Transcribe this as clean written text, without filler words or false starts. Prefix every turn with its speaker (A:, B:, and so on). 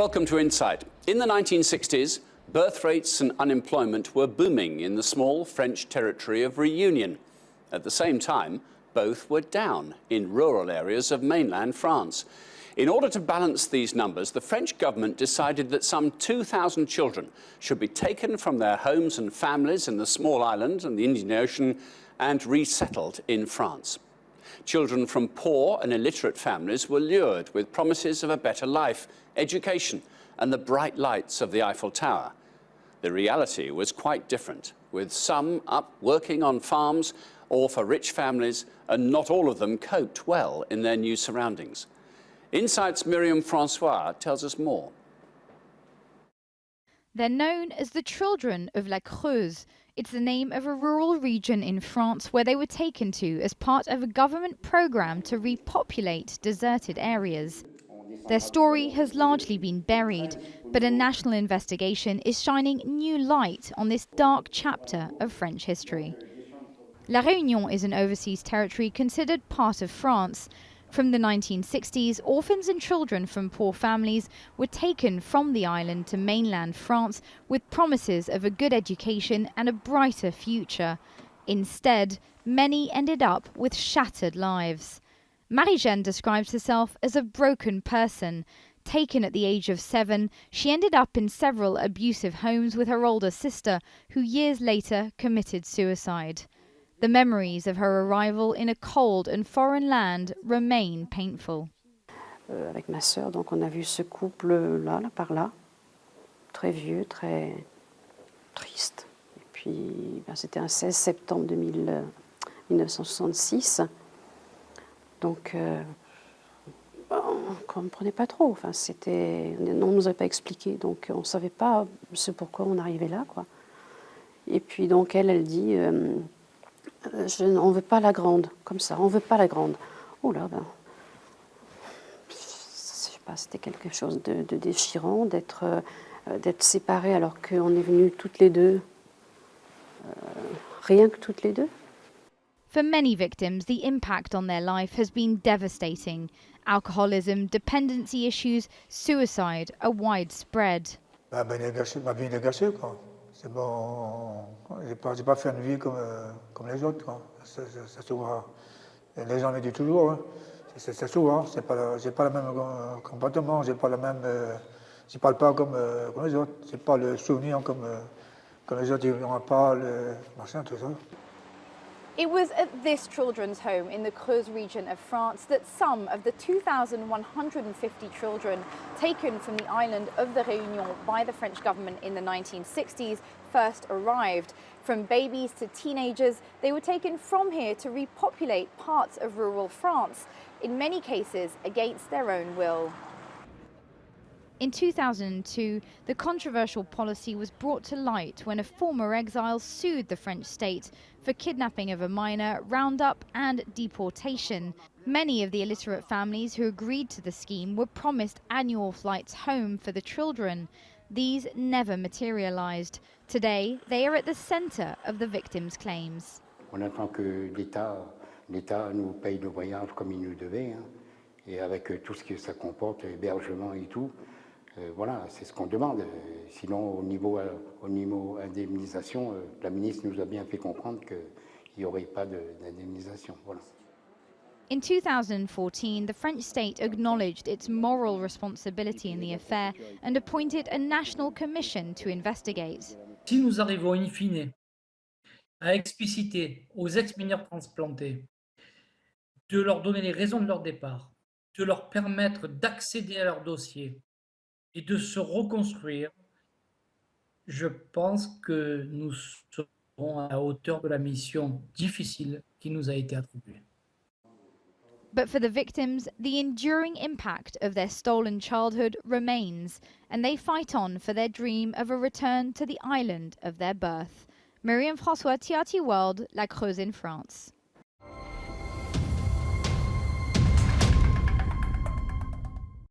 A: Welcome to Insight. In the 1960s, birth rates and unemployment were booming in the small French territory of Réunion. At the same time, both were down in rural areas of mainland France. In order to balance these numbers, the French government decided that some 2,000 children should be taken from their homes and families in the small island and the Indian Ocean and resettled in France. Children from poor and illiterate families were lured with promises of a better life, education, and the bright lights of the Eiffel Tower. The reality was quite different, with some up working on farms or for rich families, and not all of them coped well in their new surroundings. Insight's Myriam Francois tells us more.
B: They're known as the children of La Creuse. It's the name of a rural region in France where they were taken to as part of a government program to repopulate deserted areas. Their story has largely been buried, but a national investigation is shining new light on this dark chapter of French history. La Réunion is an overseas territory considered part of France. From the 1960s, orphans and children from poor families were taken from the island to mainland France with promises of a good education and a brighter future. Instead, many ended up with shattered lives. Marie-Jeanne describes herself as a broken person. Taken at the age of 7, she ended up in several abusive homes with her older sister, who years later committed suicide. The memories of her arrival in a cold and foreign land remain painful.
C: Avec ma sœur, donc on a vu ce couple-là, là, par là, très vieux, très triste. Et puis, c'était un 16 septembre 1966. Donc, on ne comprenait pas trop. Enfin, on ne nous avait pas expliqué, donc on ne savait pas ce pourquoi on arrivait là, quoi. Et puis, donc, elle dit... on ne veut pas la grande, comme ça, on ne veut pas la grande. Oh là, je sais pas, c'était quelque chose de déchirant d'être séparés alors qu'on est venus toutes les deux, rien que toutes les deux.
B: For many victims, the impact on their life has been devastating. Alcoholism, dependency issues, suicide are widespread.
D: Ma vie est gâchée, quoi. C'est bon, j'ai pas fait une vie comme les autres, quoi. Ça se voit. Les gens me disent toujours, hein. C'est souvent, j'ai pas le même comportement, je parle pas comme les autres, j'ai pas le souvenir comme les autres, ils n'ont pas le machin, tout ça.
E: It was at this children's home in the Creuse region of France that some of the 2,150 children taken from the island of the Réunion by the French government in the 1960s first arrived. From babies to teenagers, they were taken from here to repopulate parts of rural France, in many cases against their own will.
B: In 2002, the controversial policy was brought to light when a former exile sued the French state for kidnapping of a minor, roundup and deportation. Many of the illiterate families who agreed to the scheme were promised annual flights home for the children. These never materialized. Today, they are at the center of the victims' claims.
F: On attend que l'État nous paye le voyage comme il nous devait, hein, et avec tout ce que ça comporte, hébergement et tout. Voilà, c'est ce qu'on demande. Sinon, au niveau indemnisation, la ministre nous a bien fait comprendre qu'il n'y aurait pas d'indemnisation. Voilà.
B: In 2014, the French state acknowledged its moral responsibility in the affair and appointed a national commission to investigate.
G: Si nous arrivons in fine à expliciter aux ex-mineurs transplantés de leur donner les raisons de leur départ, de leur permettre d'accéder à leur dossier, et de se reconstruire, je pense que nous serons à la hauteur de la mission difficile qui nous a été attribuée.
B: But for the victims, the enduring impact of their stolen childhood remains, and they fight on for their dream of a return to the island of their birth. Myriam Francois, TRT World, La Creuse in France.